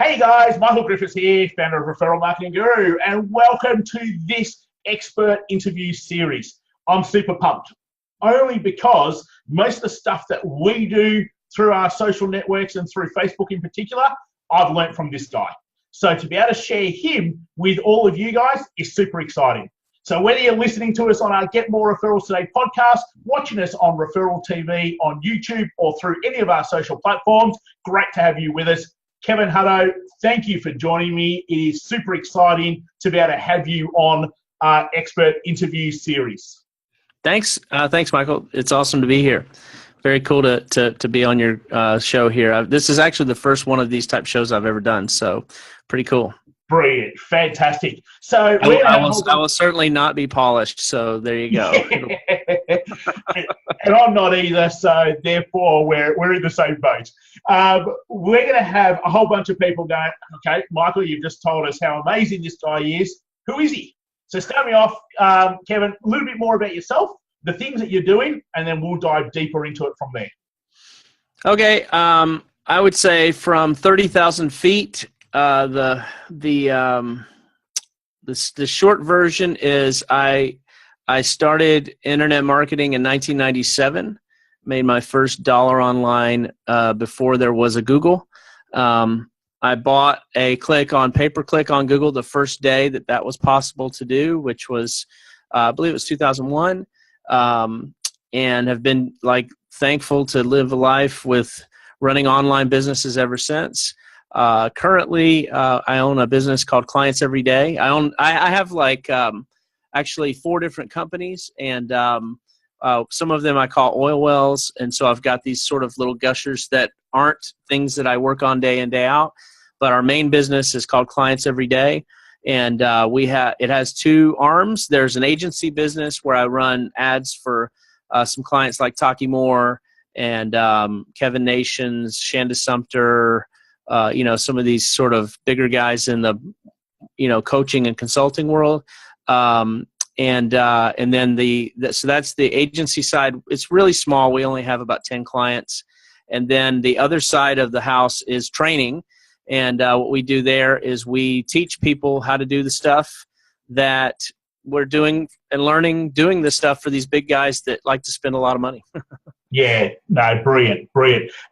Hey guys, Michael Griffiths here, founder of Referral Marketing Guru, and welcome to this expert interview series. I'm super pumped, only because most of the stuff that we do through our social networks and through Facebook in particular, I've learned from this guy. So to be able to share him with all of you guys is super exciting. So whether you're listening to us on our Get More Referrals Today podcast, watching us on Referral TV on YouTube, or through any of our social platforms, great to have you with us. Kevin Hutton, thank you for joining me. It is super exciting to be able to have you on our expert interview series. Thanks, Michael. It's awesome to be here. Very cool to be on your show here. This is actually the first one of these type shows I've ever done, so pretty cool. Brilliant, fantastic. So I will certainly not be polished. So there you go. And I'm not either. So therefore, we're in the same boat. We're going to have a whole bunch of people going, okay, Michael, you've just told us how amazing this guy is. Who is he? So start me off, Kevin, a little bit more about yourself, the things that you're doing, and then we'll dive deeper into it from there. Okay. I would say from 30,000 feet. The short version is I started internet marketing in 1997, made my first dollar online before there was a Google. I bought a pay-per-click on Google the first day that was possible to do, which was, I believe it was 2001, and have been thankful to live a life with running online businesses ever since. Currently, I own a business called Clients Every Day. I have actually 4 different companies, and some of them I call oil wells. And so I've got these sort of little gushers that aren't things that I work on day in, day out. But our main business is called Clients Every Day. And it has 2 arms. There's an agency business where I run ads for some clients like Taki Moore and Kevin Nations, Shanda Sumter, some of these sort of bigger guys in the, coaching and consulting world. And then so that's the agency side. It's really small. We only have about 10 clients. And then the other side of the house is training. And what we do there is we teach people how to do the stuff that we're doing and learning, doing the stuff for these big guys that like to spend a lot of money. Yeah, no, brilliant.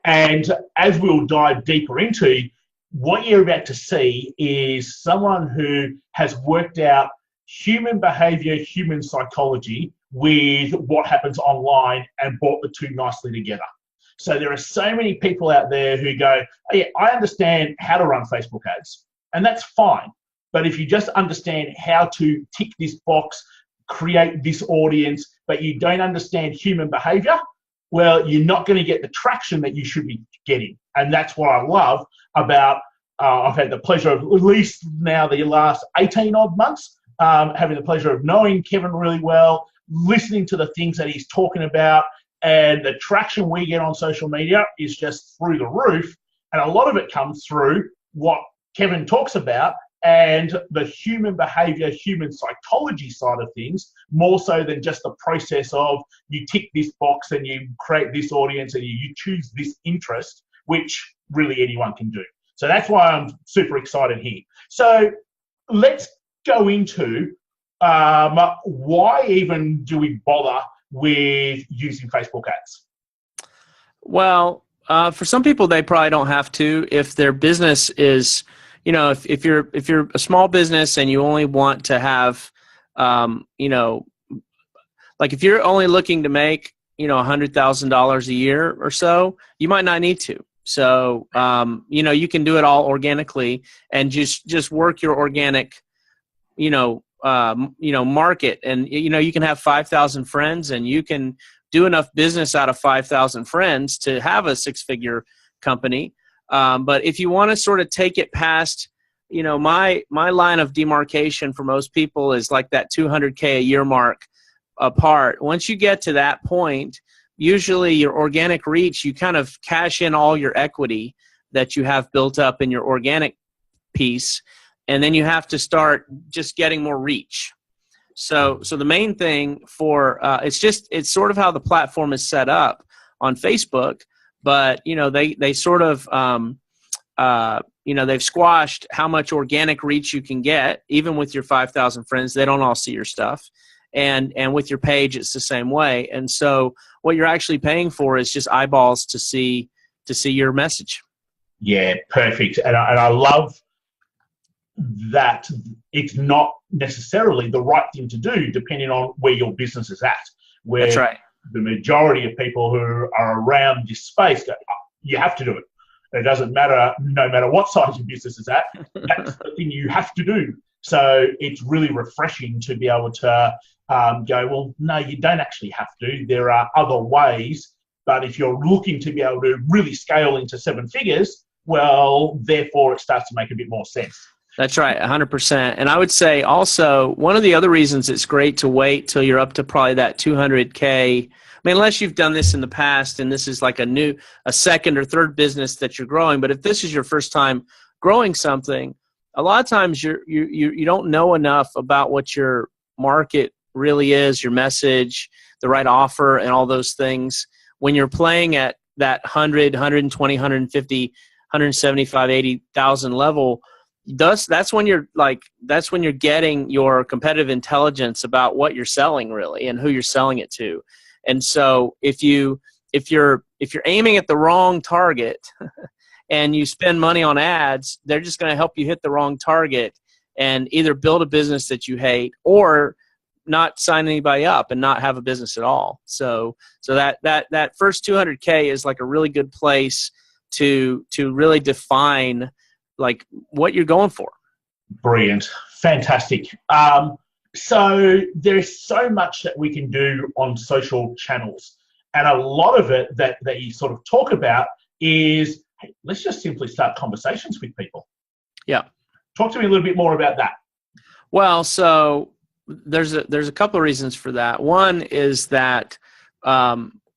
And as we'll dive deeper into, what you're about to see is someone who has worked out human behavior, human psychology with what happens online and brought the two nicely together. So there are so many people out there who go, oh, yeah, I understand how to run Facebook ads, and that's fine. But if you just understand how to tick this box, create this audience, but you don't understand human behavior, well, you're not going to get the traction that you should be getting. And that's what I love about, I've had the pleasure of, at least now the last 18 odd months, having the pleasure of knowing Kevin really well, listening to the things that he's talking about, and the traction we get on social media is just through the roof. And a lot of it comes through what Kevin talks about and the human behavior, human psychology side of things, more so than just the process of you tick this box and you create this audience and you choose this interest, which really anyone can do. So that's why I'm super excited here. So let's go into why even do we bother with using Facebook ads? Well, for some people, they probably don't have to. If their business is, if you're a small business and you only want to have, if you're only looking to make, $100,000 a year or so, you might not need to. So, you can do it all organically and just work your organic, market. And, you can have 5,000 friends and you can do enough business out of 5,000 friends to have a 6-figure company. But if you want to sort of take it past, my line of demarcation for most people is like that 200K a year mark apart. Once you get to that point, usually your organic reach, you kind of cash in all your equity that you have built up in your organic piece, and then you have to start just getting more reach. So the main thing for it's sort of how the platform is set up on Facebook, but they sort of they've squashed how much organic reach you can get, even with your 5,000 friends. They don't all see your stuff. And with your page, it's the same way. And so what you're actually paying for is just eyeballs to see your message. Yeah, perfect. And I love that it's not necessarily the right thing to do depending on where your business is at. Where That's right. The majority of people who are around this space go, oh, you have to do it. It doesn't matter, no matter what size your business is at, that's the thing you have to do. So it's really refreshing to be able to go, well, no, you don't actually have to. There are other ways. But if you're looking to be able to really scale into 7 figures, well, therefore it starts to make a bit more sense. That's right, 100%. And I would say also one of the other reasons it's great to wait till you're up to probably that 200K. I mean, unless you've done this in the past and this is like a second or third business that you're growing. But if this is your first time growing something, a lot of times you don't know enough about what your market really is, your message, the right offer, and all those things. When you're playing at that 100, 120, 150, 175, 80,000 level, that's when you're getting your competitive intelligence about what you're selling really and who you're selling it to. And so if you're aiming at the wrong target and you spend money on ads, they're just going to help you hit the wrong target and either build a business that you hate or not sign anybody up and not have a business at all. So that first 200K is like a really good place to really define like what you're going for. Brilliant. Fantastic. So there's so much that we can do on social channels. And a lot of it that you sort of talk about is, hey, let's just simply start conversations with people. Yeah. Talk to me a little bit more about that. Well, so there's a couple of reasons for that. One is that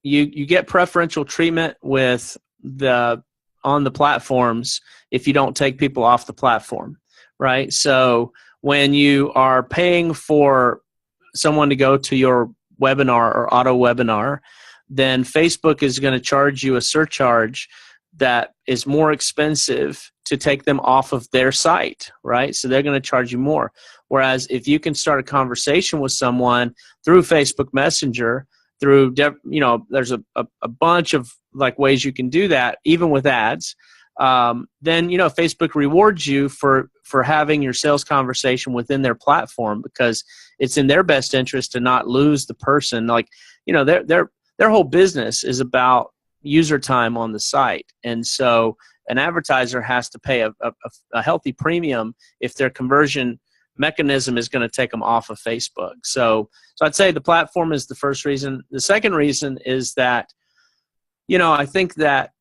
you get preferential treatment on the platforms if you don't take people off the platform, right? So when you are paying for someone to go to your webinar or auto webinar, then Facebook is going to charge you a surcharge that is more expensive to take them off of their site, right? So they're going to charge you more. Whereas if you can start a conversation with someone through Facebook Messenger, there's a bunch of like ways you can do that, even with ads. Then Facebook rewards you for having your sales conversation within their platform because it's in their best interest to not lose the person. Like their whole business is about user time on the site, and so an advertiser has to pay a healthy premium if their conversion mechanism is going to take them off of Facebook. So I'd say the platform is the first reason. The second reason is that I think that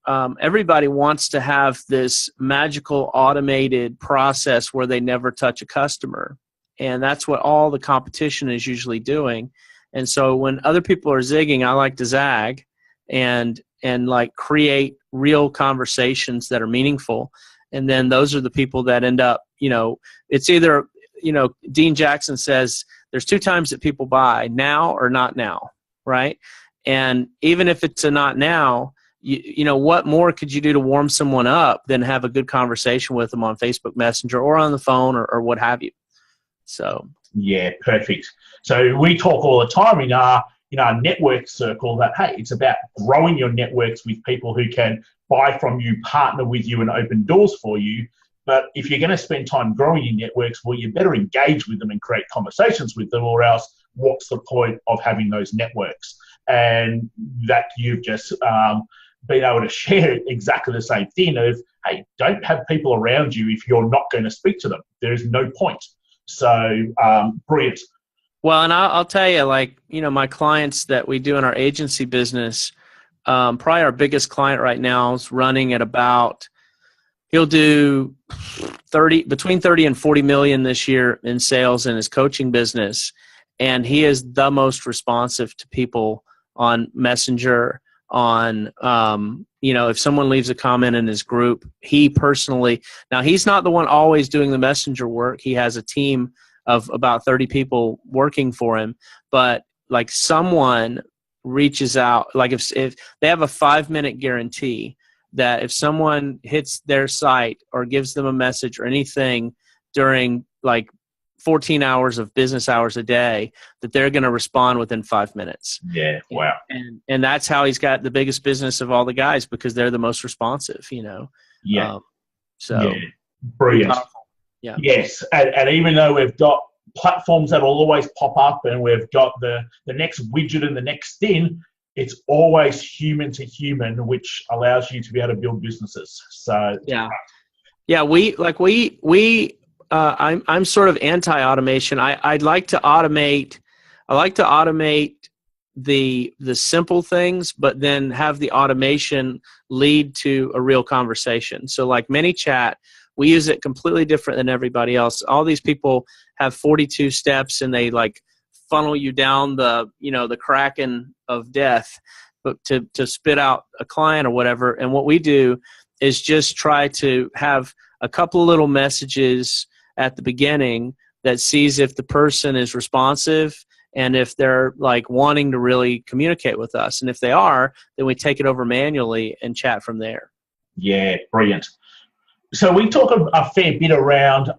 everybody wants to have this magical automated process where they never touch a customer. And that's what all the competition is usually doing. And so when other people are zigging, I like to zag and like create real conversations that are meaningful. And then those are the people that end up, it's either, Dean Jackson says there's 2 times that people buy, now or not now, right? And even if it's a not now, what more could you do to warm someone up than have a good conversation with them on Facebook Messenger or on the phone or what have you? So yeah, perfect. So we talk all the time in our network circle that, hey, it's about growing your networks with people who can buy from you, partner with you, and open doors for you. But if you're going to spend time growing your networks, well, you better engage with them and create conversations with them, or else what's the point of having those networks? And that you've just been able to share exactly the same thing of, hey, don't have people around you if you're not going to speak to them. There is no point. So brilliant. Well, and I'll tell you, my clients that we do in our agency business, probably our biggest client right now is running at about, he'll do between 30 and 40 million this year in sales in his coaching business. And he is the most responsive to people on Messenger, on, if someone leaves a comment in his group, he personally, now he's not the one always doing the Messenger work. He has a team of about 30 people working for him, but like someone reaches out, like if they have a 5-minute guarantee, that if someone hits their site or gives them a message or anything during like 14 hours of business hours a day, that they're going to respond within 5 minutes. Yeah. Wow. And that's how he's got the biggest business of all the guys, because they're the most responsive, Yeah. So yeah. Brilliant. powerful. Yeah. Yes. And even though we've got platforms that will always pop up and we've got the next widget and the next thing, it's always human to human, which allows you to be able to build businesses. So I'm sort of anti-automation. I'd like to automate. I like to automate the simple things, but then have the automation lead to a real conversation. So like ManyChat, we use it completely different than everybody else. All these people have 42 steps and they like funnel you down the kraken of death, but to spit out a client or whatever. And what we do is just try to have a couple of little messages at the beginning that sees if the person is responsive and if they're like wanting to really communicate with us. And if they are, then we take it over manually and chat from there. Yeah, brilliant. So we talk a fair bit around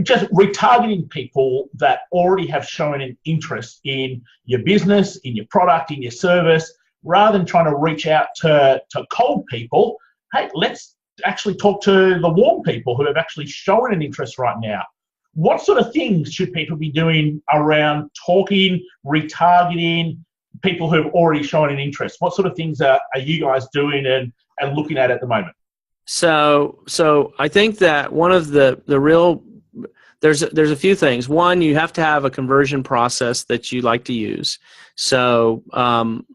just retargeting people that already have shown an interest in your business, in your product, in your service, rather than trying to reach out to cold people. Hey, let's actually talk to the warm people who have actually shown an interest right now. What sort of things should people be doing around talking, retargeting people who have already shown an interest? What sort of things are you guys doing and looking at the moment? So I think that one of the real, there's a few things. One, you have to have a conversion process that you like to use. So,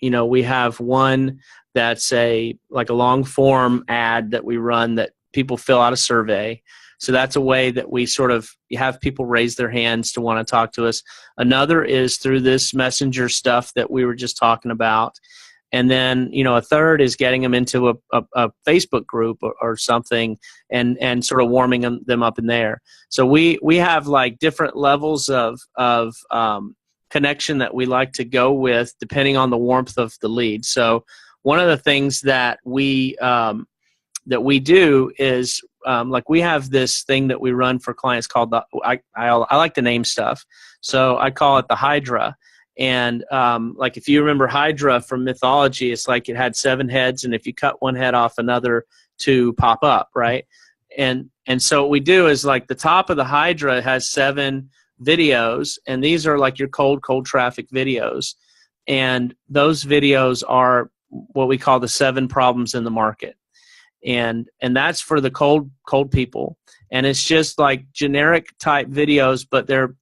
we have one that's like a long form ad that we run that people fill out a survey. So that's a way that we sort of have people raise their hands to want to talk to us. Another is through this messenger stuff that we were just talking about. And then, a third is getting them into a Facebook group or something and sort of warming them up in there. So we have like different levels of connection that we like to go with depending on the warmth of the lead. So one of the things that we do is like we have this thing that we run for clients called I like to name stuff. So I call it the Hydra. And like if you remember Hydra from mythology, it's like it had 7 heads, and if you cut one head off, another 2 pop up, right? And so what we do is like the top of the Hydra has 7 videos, and these are like your cold traffic videos. And those videos are what we call the 7 problems in the market. And that's for the cold people. And it's just like generic type videos, but they're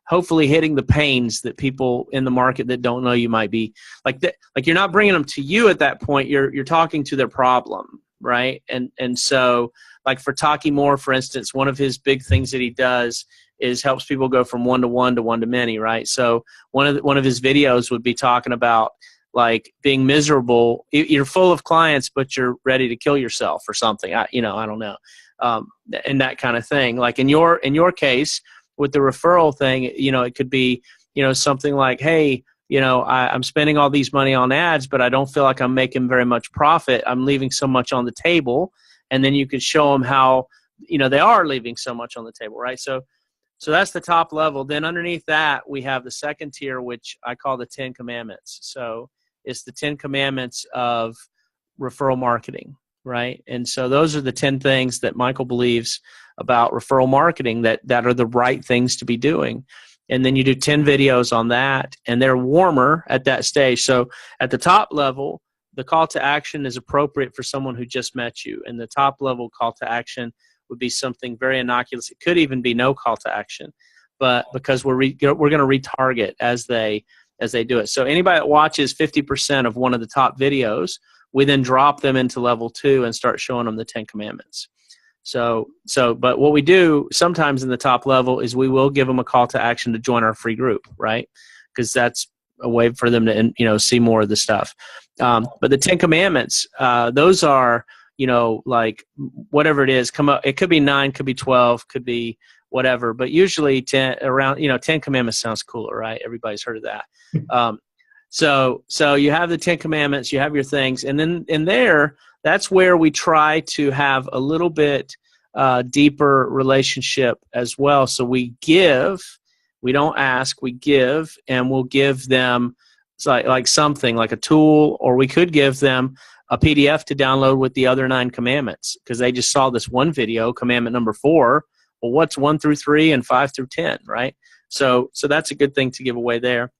hopefully hitting the pains that people in the market that don't know you might be like that. Like you're not bringing them to you at that point. You're talking to their problem, right? And so like for Taki Moore, for instance, one of his big things that he does is helps people go from one-to-one to one-to-many, right? So one of his videos would be talking about like being miserable. You're full of clients, but you're ready to kill yourself or something. I don't know, and that kind of thing. Like in your case with the referral thing, it could be something like, hey, I'm spending all these money on ads, but I don't feel like I'm making very much profit. I'm leaving so much on the table, and then you could show them how they are leaving so much on the table, right? So that's the top level. Then underneath that, we have the second tier, which I call the 10 Commandments. So it's the 10 Commandments of referral marketing, right? And so those are the 10 things that Michael believes about referral marketing that are the right things to be doing. And then you do 10 videos on that, and they're warmer at that stage. So at the top level, the call to action is appropriate for someone who just met you. And the top level call to action would be something very innocuous. It could even be no call to action, but because we're going to retarget as they do it. So anybody that watches 50% of one of the top videos, we then drop them into level 2 and start showing them the 10 Commandments. But what we do sometimes in the top level is we will give them a call to action to join our free group, right? Because that's a way for them to see more of the stuff. But the 10 Commandments, those are like whatever it is, it could be 9, could be 12, could be whatever, but usually 10 Commandments sounds cooler, right? Everybody's heard of that. So you have the 10 Commandments, you have your things, and then in there, that's where we try to have a little bit deeper relationship as well. So we give, we don't ask, we give, and we'll give them like something like a tool, or we could give them a PDF to download with the other 9 commandments, because they just saw this one video, commandment number 4. Well, what's 1 through 3 and 5 through 10, right? So that's a good thing to give away there.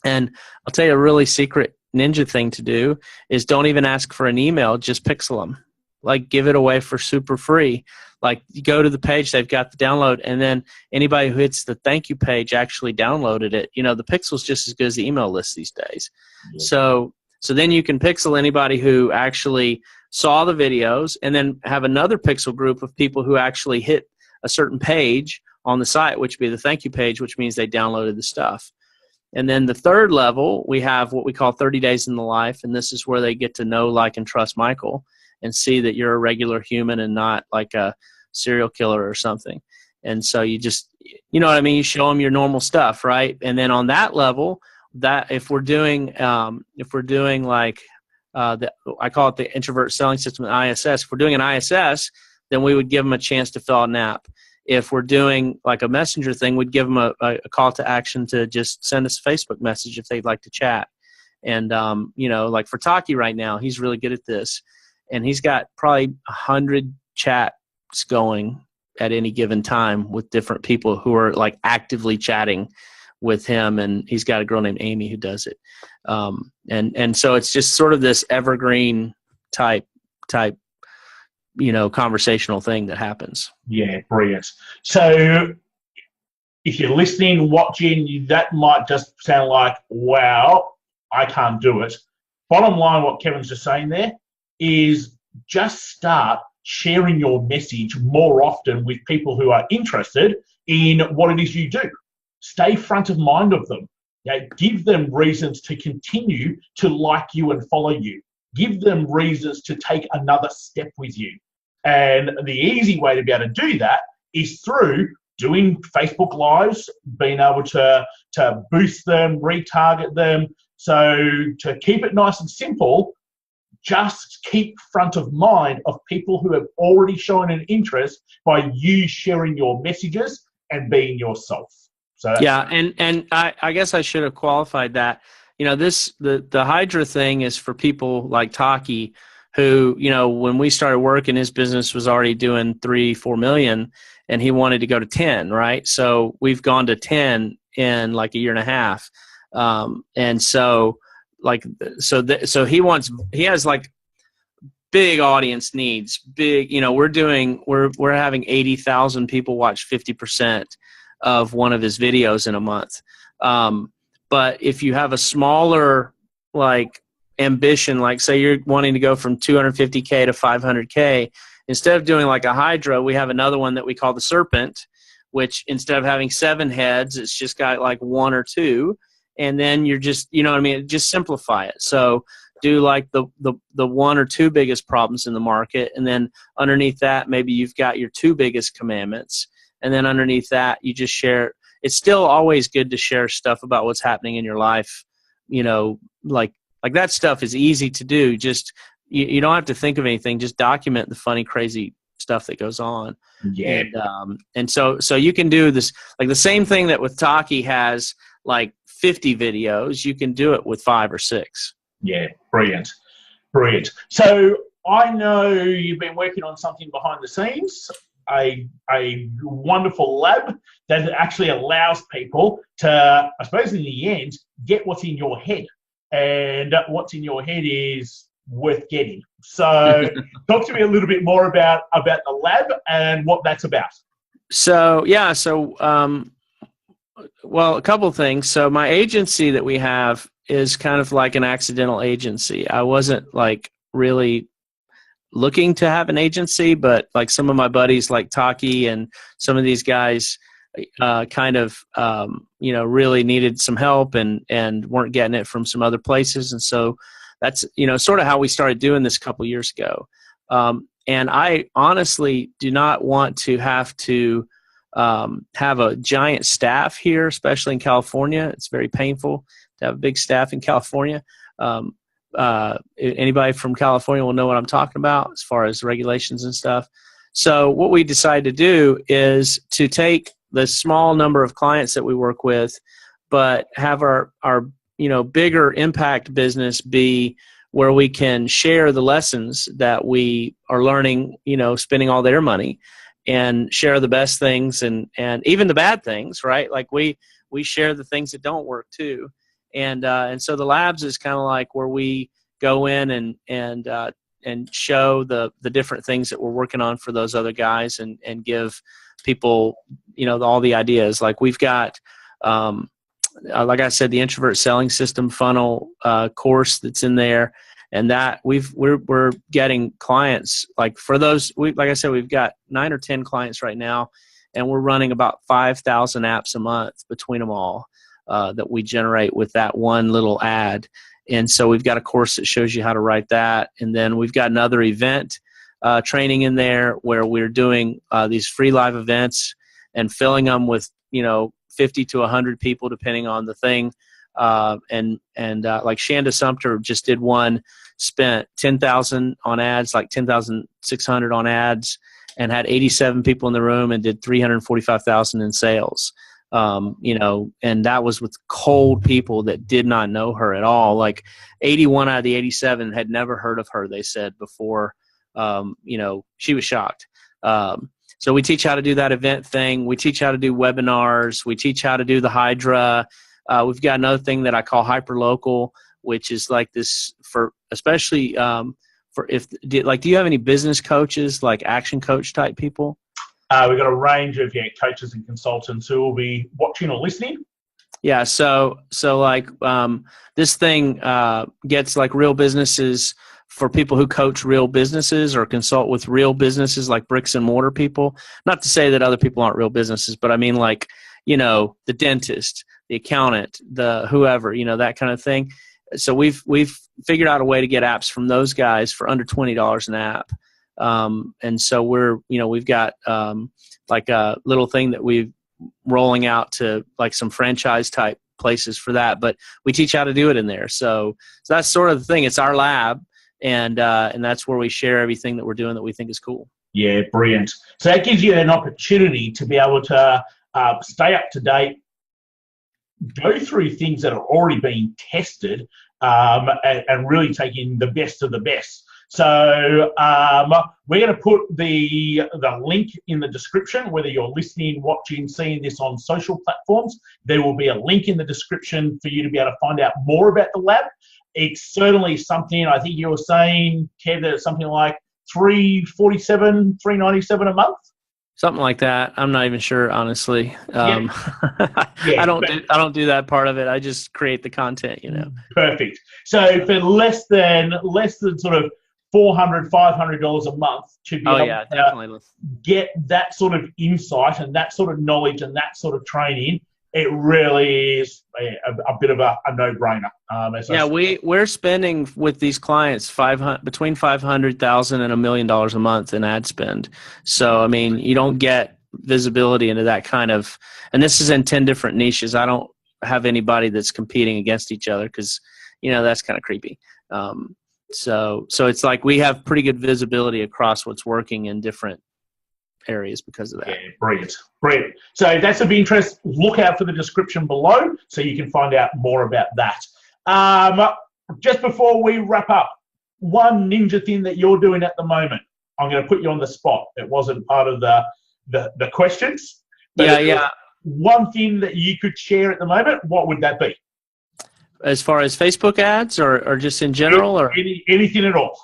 And I'll tell you a really secret ninja thing to do is don't even ask for an email, just pixel them. Like, give it away for super free. Like, you go to the page, they've got the download, and then anybody who hits the thank you page actually downloaded it. You know, the pixel's just as good as the email list these days. Yeah. So then you can pixel anybody who actually saw the videos, and then have another pixel group of people who actually hit a certain page on the site, which would be the thank you page, which means they downloaded the stuff. And then the third level, we have what we call 30 Days in the Life, and this is where they get to know, like, and trust Michael and see that you're a regular human and not like a serial killer or something. And so you just, you know what I mean? You show them your normal stuff, right? And then on that level, that if we're doing like I call it the introvert selling system, the ISS. If we're doing an ISS, then we would give them a chance to fill out an app. If we're doing like a messenger thing, we'd give them a call to action to just send us a Facebook message if they'd like to chat. And, you know, like for Taki right now, he's really good at this. And he's got probably 100 chats going at any given time with different people who are like actively chatting with him. And he's got a girl named Amy who does it. And so it's just sort of this evergreen type, you know, conversational thing that happens. Yeah, brilliant. So if you're listening, watching, that might just sound like, wow, I can't do it. Bottom line, what Kevin's just saying there is just start sharing your message more often with people who are interested in what it is you do. Stay front of mind of them. Give them reasons to continue to like you and follow you. Give them reasons to take another step with you. And the easy way to be able to do that is through doing Facebook Lives, being able to boost them, retarget them. So to keep it nice and simple, just keep front of mind of people who have already shown an interest by you sharing your messages and being yourself. So yeah, and I guess I should have qualified that. You know, the Hydra thing is for people like Taki, who, you know, when we started working, his business was already doing 3-4 million, and he wanted to go to 10, right? So we've gone to 10 in like a year and a half, and so like so he has like big audience needs, big, you know, we're having 80,000 people watch 50% of one of his videos in a month. But if you have a smaller like ambition, like say you're wanting to go from 250K to 500K, instead of doing like a Hydra, we have another one that we call the Serpent, which instead of having 7 heads, it's just got like 1 or 2. And then you're just, you know what I mean? Just simplify it. So do like the 1 or 2 biggest problems in the market. And then underneath that, maybe you've got your 2 biggest commandments. And then underneath that, you just share. It's still always good to share stuff about what's happening in your life. You know, like that stuff is easy to do. Just, you don't have to think of anything. Just document the funny, crazy stuff that goes on. Yeah. And so you can do this, like the same thing that with Taki has like 50 videos, you can do it with 5 or 6. Yeah, brilliant. So I know you've been working on something behind the scenes, a wonderful lab that actually allows people to, I suppose in the end, get what's in your head. And what's in your head is worth getting. So talk to me a little bit more about the lab and what that's about. So, yeah, well, a couple of things. So my agency that we have is kind of like an accidental agency. I wasn't like really looking to have an agency, but like some of my buddies like Taki and some of these guys kind of, you know, really needed some help and weren't getting it from some other places. And so that's, you know, sort of how we started doing this a couple years ago. And I honestly do not want to have to have a giant staff here, especially in California. It's very painful to have a big staff in California. anybody from California will know what I'm talking about as far as regulations and stuff. So what we decided to do is to take the small number of clients that we work with, but have our bigger impact business be where we can share the lessons that we are learning, spending all their money, and share the best things and even the bad things, right? Like we share the things that don't work too. And so the labs is kind of like where we go in and show the different things that we're working on for those other guys and give people, all the ideas. Like we've got, like I said, the introvert selling system funnel course that's in there, and that we're getting clients like for those. Like I said, we've got 9 or 10 clients right now, and we're running about 5,000 apps a month between them all that we generate with that one little ad. And so we've got a course that shows you how to write that, and then we've got another event training in there where we're doing these free live events and filling them with 50 to 100 people depending on the thing. And like Shanda Sumter just did one, spent 10,000 on ads, like 10,600 on ads, and had 87 people in the room and did 345,000 in sales. And that was with cold people that did not know her at all. Like 81 out of the 87 had never heard of her, they said, before. She was shocked. So we teach how to do that event thing. We teach how to do webinars. We teach how to do the Hydra. We've got another thing that I call hyperlocal, which is like this for especially do you have any business coaches, like action coach type people? We've got a range of coaches and consultants who will be watching or listening. Yeah, so like this thing gets like real businesses for people who coach real businesses or consult with real businesses, like bricks and mortar people. Not to say that other people aren't real businesses, but I mean like, the dentist, the accountant, the whoever, that kind of thing. So we've figured out a way to get apps from those guys for under $20 an app. And so we've got like a little thing that we've rolling out to like some franchise type places for that, but we teach how to do it in there. So that's sort of the thing. It's our lab, and that's where we share everything that we're doing that we think is cool. Yeah, brilliant. So that gives you an opportunity to be able to stay up to date, go through things that are already being tested, and really take in the best of the best. So we're going to put the link in the description, whether you're listening, watching, seeing this on social platforms. There will be a link in the description for you to be able to find out more about the lab. It's certainly something, I think you were saying, Kev, that it's something like $347, $397 a month. Something like that. I'm not even sure, honestly. Yeah. I don't do that part of it. I just create the content, Perfect. So for less than sort of $400, $500 a month to be able to definitely get that sort of insight and that sort of knowledge and that sort of training. It really is a bit of a no-brainer. We're spending with these clients between $500,000 and $1 million a month in ad spend. So I mean, you don't get visibility into that kind of, and this is in 10 different niches. I don't have anybody that's competing against each other because that's kind of creepy. So it's like we have pretty good visibility across what's working in different areas because of that. Yeah, brilliant. So if that's of interest, look out for the description below so you can find out more about that. Just before we wrap up, one ninja thing that you're doing at the moment. I'm going to put you on the spot. It wasn't part of the questions. Yeah. One thing that you could share at the moment, what would that be? As far as Facebook ads or just in general? Or anything at all?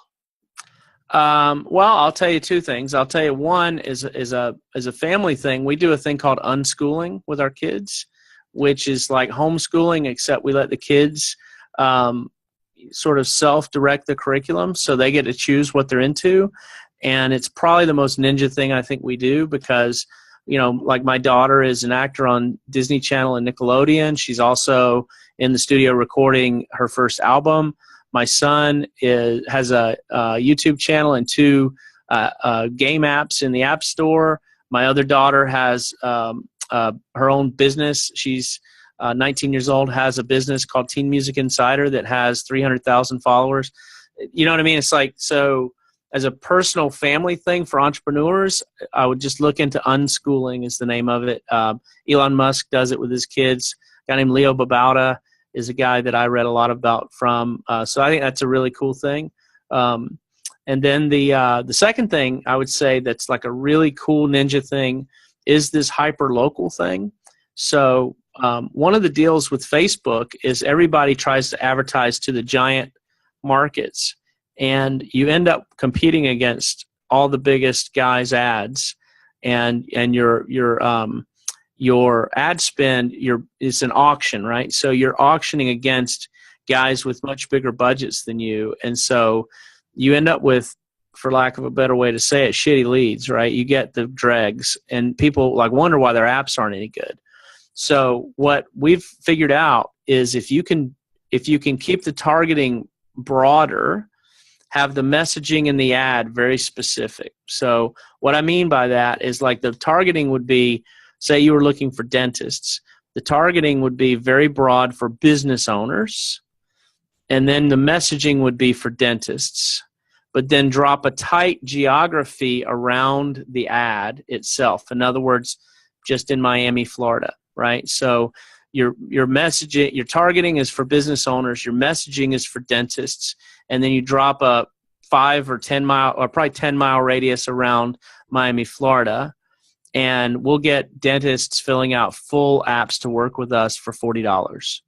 Well, I'll tell you two things. I'll tell you one is a family thing. We do a thing called unschooling with our kids, which is like homeschooling, except we let the kids sort of self-direct the curriculum, so they get to choose what they're into. And it's probably the most ninja thing I think we do because, like my daughter is an actor on Disney Channel and Nickelodeon. She's also in the studio recording her first album. My son has a YouTube channel and 2 game apps in the App Store. My other daughter has her own business. She's 19 years old, has a business called Teen Music Insider that has 300,000 followers. You know what I mean? It's like, so as a personal family thing for entrepreneurs, I would just look into Unschooling is the name of it. Elon Musk does it with his kids. A guy named Leo Babauta is a guy that I read a lot about from. So I think that's a really cool thing. And then the second thing I would say that's like a really cool ninja thing is this hyper local thing. So one of the deals with Facebook is everybody tries to advertise to the giant markets, and you end up competing against all the biggest guys' ads, and your ad spend is an auction, right? So you're auctioning against guys with much bigger budgets than you, and so you end up with, for lack of a better way to say it, shitty leads, right? You get the dregs, and people like wonder why their apps aren't any good. So what we've figured out is if you can keep the targeting broader, have the messaging in the ad very specific. So what I mean by that is, like, the targeting would be, say you were looking for dentists. The targeting would be very broad for business owners, and then the messaging would be for dentists. But then drop a tight geography around the ad itself. In other words, just in Miami, Florida, right? So your messaging, your targeting is for business owners, your messaging is for dentists, and then you drop a 5 or 10 mile, or probably 10-mile radius around Miami, Florida, and we'll get dentists filling out full apps to work with us for $40.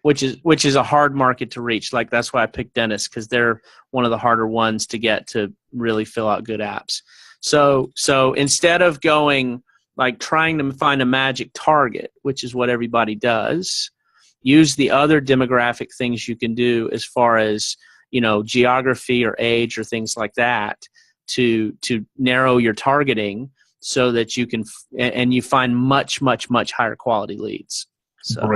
Which is a hard market to reach. Like, that's why I picked dentists, because they're one of the harder ones to get to really fill out good apps. So instead of going, like, trying to find a magic target, which is what everybody does, use the other demographic things you can do as far as, you know, geography or age or things like that to narrow your targeting so that you can and you find much higher quality leads. So.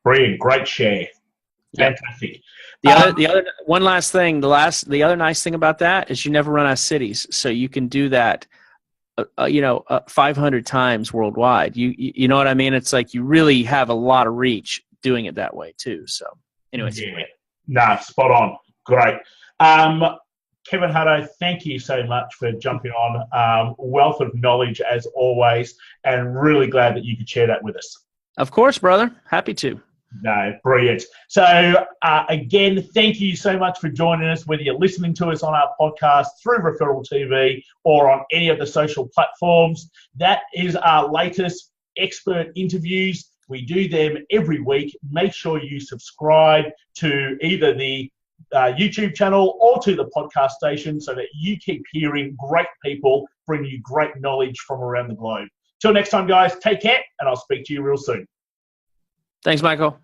Brilliant, great share. Fantastic. The other one last thing, the other nice thing about that is you never run out of cities, so you can do that 500 times worldwide. You know what I mean? It's like you really have a lot of reach doing it that way too. So anyways. Yeah. Spot on. Great. Kevin Hutton, thank you so much for jumping on. Wealth of knowledge as always, and really glad that you could share that with us. Of course, brother. Happy to. No, brilliant. So again, thank you so much for joining us, whether you're listening to us on our podcast, through Referral TV, or on any of the social platforms. That is our latest expert interviews. We do them every week. Make sure you subscribe to either the YouTube channel or to the podcast station so that you keep hearing great people bring you great knowledge from around the globe. Till next time, guys, take care, and I'll speak to you real soon. Thanks, Michael.